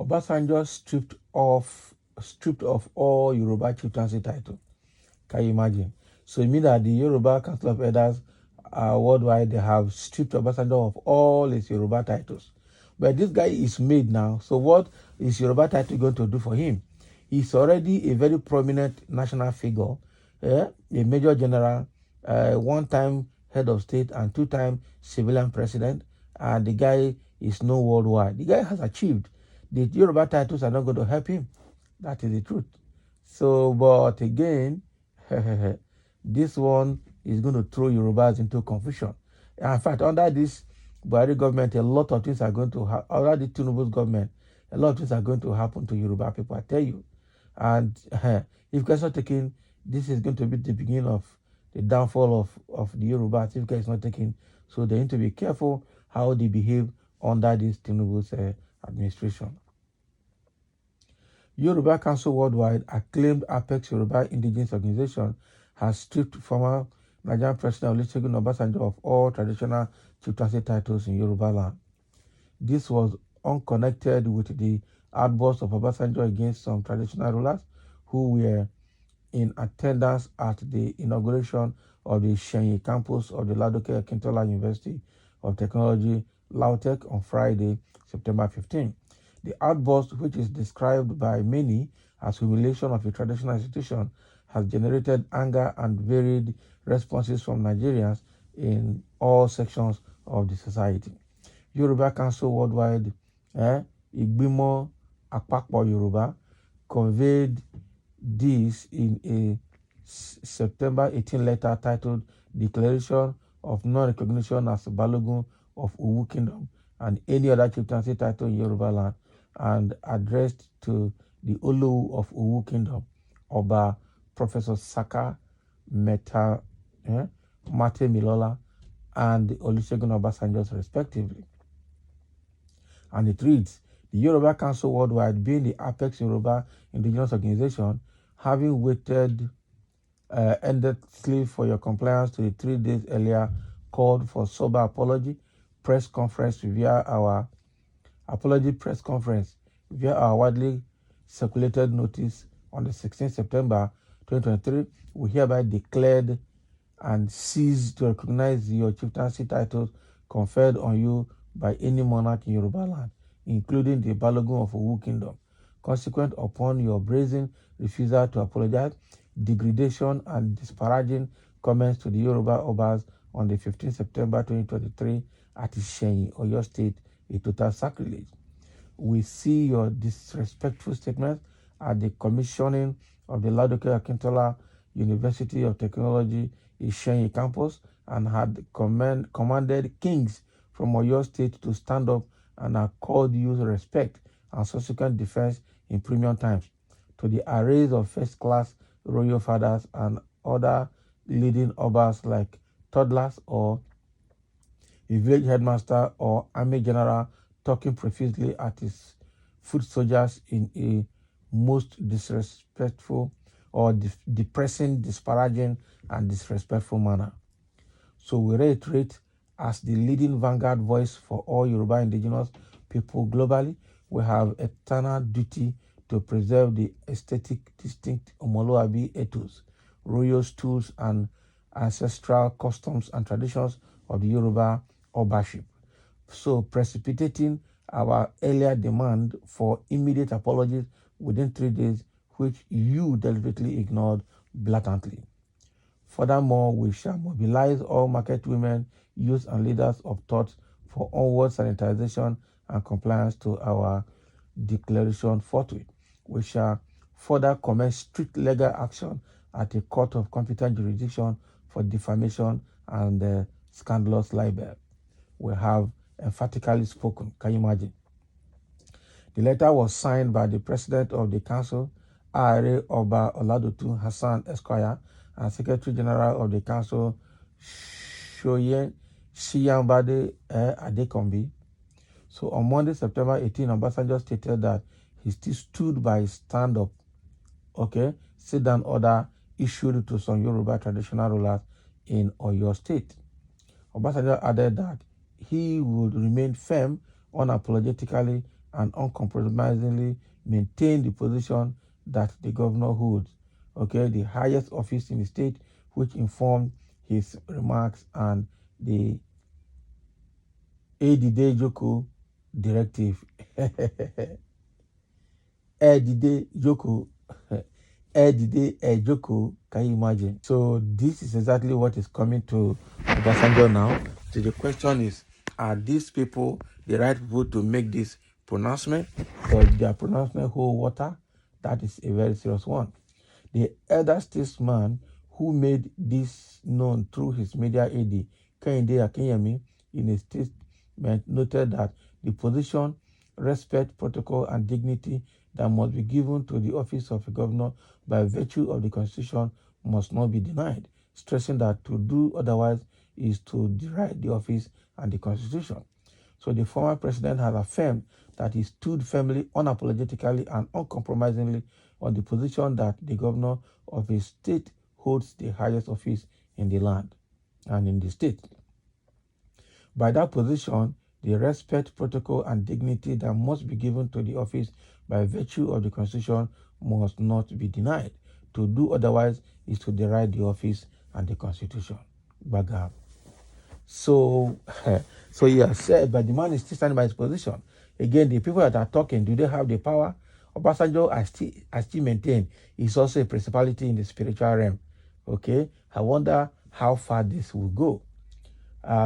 Obasanjo stripped of all Yoruba chieftaincy title. Can you imagine? So it means that the Yoruba Council of Elders worldwide, they have stripped Obasanjo of all his Yoruba titles. But this guy is made now. So what is Yoruba title going to do for him? He's already a very prominent national figure, a major general, one-time head of state and two-time civilian president. And the guy is known worldwide. The guy has achieved. The Yoruba titles are not going to help him. That is the truth. So, but again, this one is going to throw Yorubas into confusion. In fact, under this Buhari government, a lot of things are going to happen. Under the Tinubu's government, a lot of things are going to happen to Yoruba people, I tell you. And if guys not taken, this is going to be the beginning of the downfall of the Yorubas if guys not taken. So they need to be careful how they behave under this Tinubu's administration. Yoruba Council Worldwide, acclaimed Apex Yoruba Indigenous Organization, has stripped former Nigerian President Olusegun Obasanjo of all traditional chieftaincy titles in Yoruba land. This was unconnected with the outburst of Obasanjo against some traditional rulers who were in attendance at the inauguration of the Shenyi campus of the Ladoke Akintola University of Technology, LAUTECH, on Friday, September 15. The outburst, which is described by many as humiliation of a traditional institution, has generated anger and varied responses from Nigerians in all sections of the society. Yoruba Council Worldwide, Igbimo Apapo Yoruba, conveyed this in a September 18 letter titled Declaration of Non-Recognition as Balogun of Owu Kingdom and any other chieftaincy title in Yoruba land, and addressed to the Olowu of Owu Kingdom, Oba Professor Saka Mate Milola, and Olusegun Obasanjo, respectively. And it reads, the Yoruba Council Worldwide, being the Apex Yoruba Indigenous Organization, having waited endlessly for your compliance to the 3 days earlier called for sober apology press conference via our widely circulated notice on the 16th September 2023, we hereby declared and cease to recognize your chieftaincy titles conferred on you by any monarch in Yoruba land, including the Balogun of Owu Kingdom, consequent upon your brazen refusal to apologize, degradation and disparaging comments to the Yoruba Obas on the 15th September 2023 at Ishenyi, Oyo State, a total sacrilege. We see your disrespectful statements at the commissioning of the Ladoke Akintola University of Technology Ishenyi campus and had commanded kings from Oyo State to stand up and accord you respect and subsequent defense in premium times. To the arrays of first-class royal fathers and other leading obas like toddlers or a village headmaster or army general talking profusely at his foot soldiers in a most disrespectful or depressing, disparaging, and disrespectful manner. So we reiterate, as the leading vanguard voice for all Yoruba indigenous people globally, we have eternal duty to preserve the aesthetic, distinct Omoluabi ethos, royal stools, and ancestral customs and traditions of the Yoruba Obaship. So precipitating our earlier demand for immediate apologies within 3 days, which you deliberately ignored blatantly. Furthermore, we shall mobilize all market women, youth, and leaders of thought for onward sanitization and compliance to our declaration forthwith. We shall further commence strict legal action at a court of competent jurisdiction for defamation and scandalous libel. We have emphatically spoken. Can you imagine? The letter was signed by the President of the Council, Are Oba Oladotun Hassan Esquire, and Secretary General of the Council, Shiyambade Adekombi. So on Monday, September 18, Obasanjo stated that he still stood by his stand-up, sit-down order issued to some Yoruba traditional rulers in Oyo State. Obasanjo added that he would remain firm, unapologetically, and uncompromisingly maintain the position that the governor holds, okay, the highest office in the state, which informed his remarks and the Edide Joko directive. Edide Joko. Edide Joko, can you imagine? So this is exactly what is coming to Obasanjo now. So the question is, are these people the right people to make this pronouncement? Or their pronouncement hold water? That is a very serious one. The elder statesman who made this known through his media aide, Kehinde Akinyemi, in a statement noted that the position, respect, protocol, and dignity that must be given to the office of a governor by virtue of the Constitution must not be denied, stressing that to do otherwise is to deride the office and the Constitution. So the former president has affirmed that he stood firmly, unapologetically, and uncompromisingly on the position that the governor of a state holds the highest office in the land and in the state. By that position, the respect, protocol, and dignity that must be given to the office by virtue of the Constitution must not be denied. To do otherwise is to deride the office and the Constitution. Bagab. So, so he has said, but the man is still standing by his position. Again, the people that are talking, do they have the power? Obasanjo, I still maintain, is also a principality in the spiritual realm. Okay, I wonder how far this will go.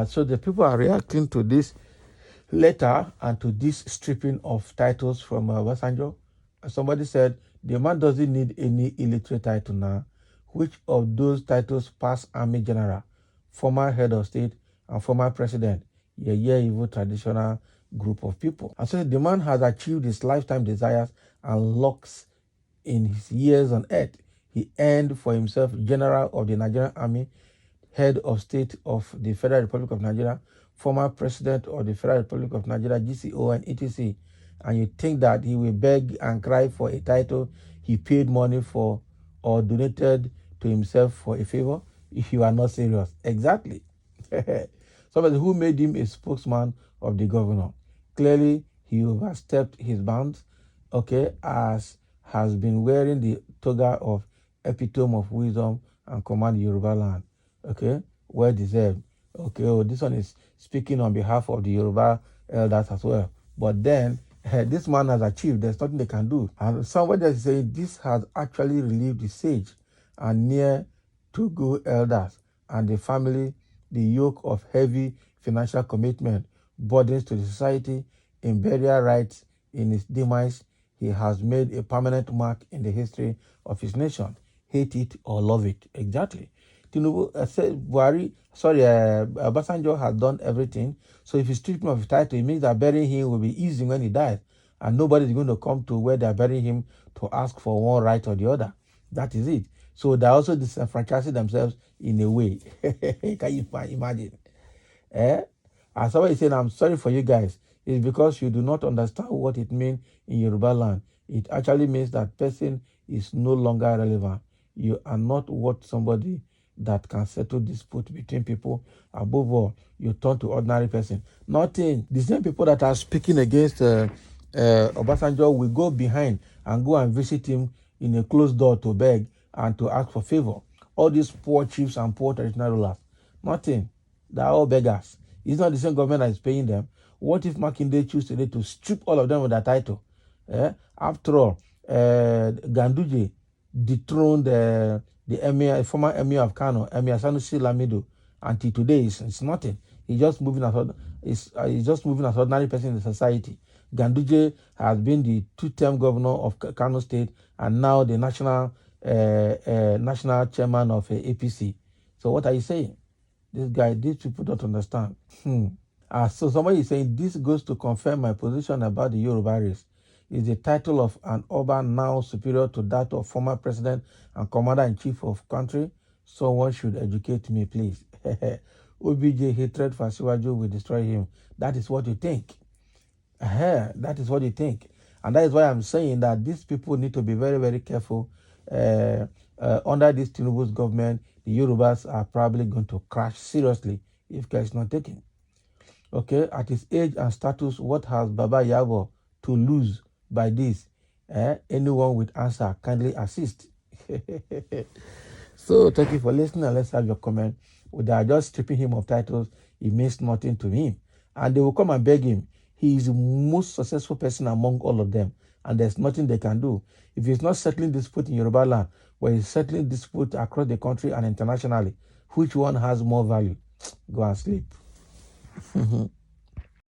So the people are reacting to this letter and to this stripping of titles from Obasanjo. Somebody said, the man doesn't need any illiterate title now. Which of those titles pass Army General, former head of state, and former president? Evil traditional group of people. And so the man has achieved his lifetime desires and locks in his years on earth. He earned for himself General of the Nigerian Army, head of state of the Federal Republic of Nigeria, former president of the Federal Republic of Nigeria, GCO, and etc. And you think that he will beg and cry for a title he paid money for or donated to himself for a favor? If you are not serious. Exactly. Somebody who made him a spokesman of the governor. Clearly, he overstepped his bounds, okay, as has been wearing the toga of epitome of wisdom and command Yoruba land. Okay, well deserved. Okay, this one is speaking on behalf of the Yoruba elders as well. But then, this man has achieved, there's nothing they can do. And somebody is saying this has actually relieved the sage and near to go elders and the family the yoke of heavy financial commitment, burdens to the society, in burial rights. In his demise, he has made a permanent mark in the history of his nation. Hate it or love it. Exactly. Tinubu said Obasanjo has done everything. So if you strip him of his title, it means that burying him will be easy when he dies. And nobody is going to come to where they're burying him to ask for one right or the other. That is it. So they're also disenfranchising themselves in a way. Can you imagine? As somebody saying, I'm sorry for you guys. It's because you do not understand what it means in Yoruba land. It actually means that person is no longer relevant. You are not what somebody that can settle dispute between people. Above all, you turn to ordinary person. Nothing. The same people that are speaking against Obasanjo will go behind and go and visit him in a closed door to beg and to ask for favor. All these poor chiefs and poor traditional rulers, nothing. They are all beggars. It's not the same government that is paying them. What if Makinde choose today to strip all of them of their title? After all, Ganduje dethroned the emir, former emir of Kano, Emir Sanusi Lamido. Until today, it's nothing. He's just moving as ordinary person in the society. Ganduje has been the two-term governor of Kano State and now the national chairman of APC. So what are you saying? These people don't understand. So somebody is saying this goes to confirm my position about the Yoruba race. Is the title of an Oba now superior to that of former president and commander-in-chief of country? Someone should educate me, please. OBJ hatred for Asiwaju will destroy him. That is what you think. That is what you think. And that is why I'm saying that these people need to be very, very careful. Under this Tinubu's government, the Yorubas are probably going to crash seriously if care is not taken. Okay, at his age and status, what has Baba Yabo to lose by this? Anyone with answer, kindly assist. So thank you for listening, and let's have your comment. Without just stripping him of titles, it means nothing to him. And they will come and beg him. He is the most successful person among all of them, and there's nothing they can do. If he's not settling dispute in Yoruba land, but he's settling dispute across the country and internationally, which one has more value? Go and sleep.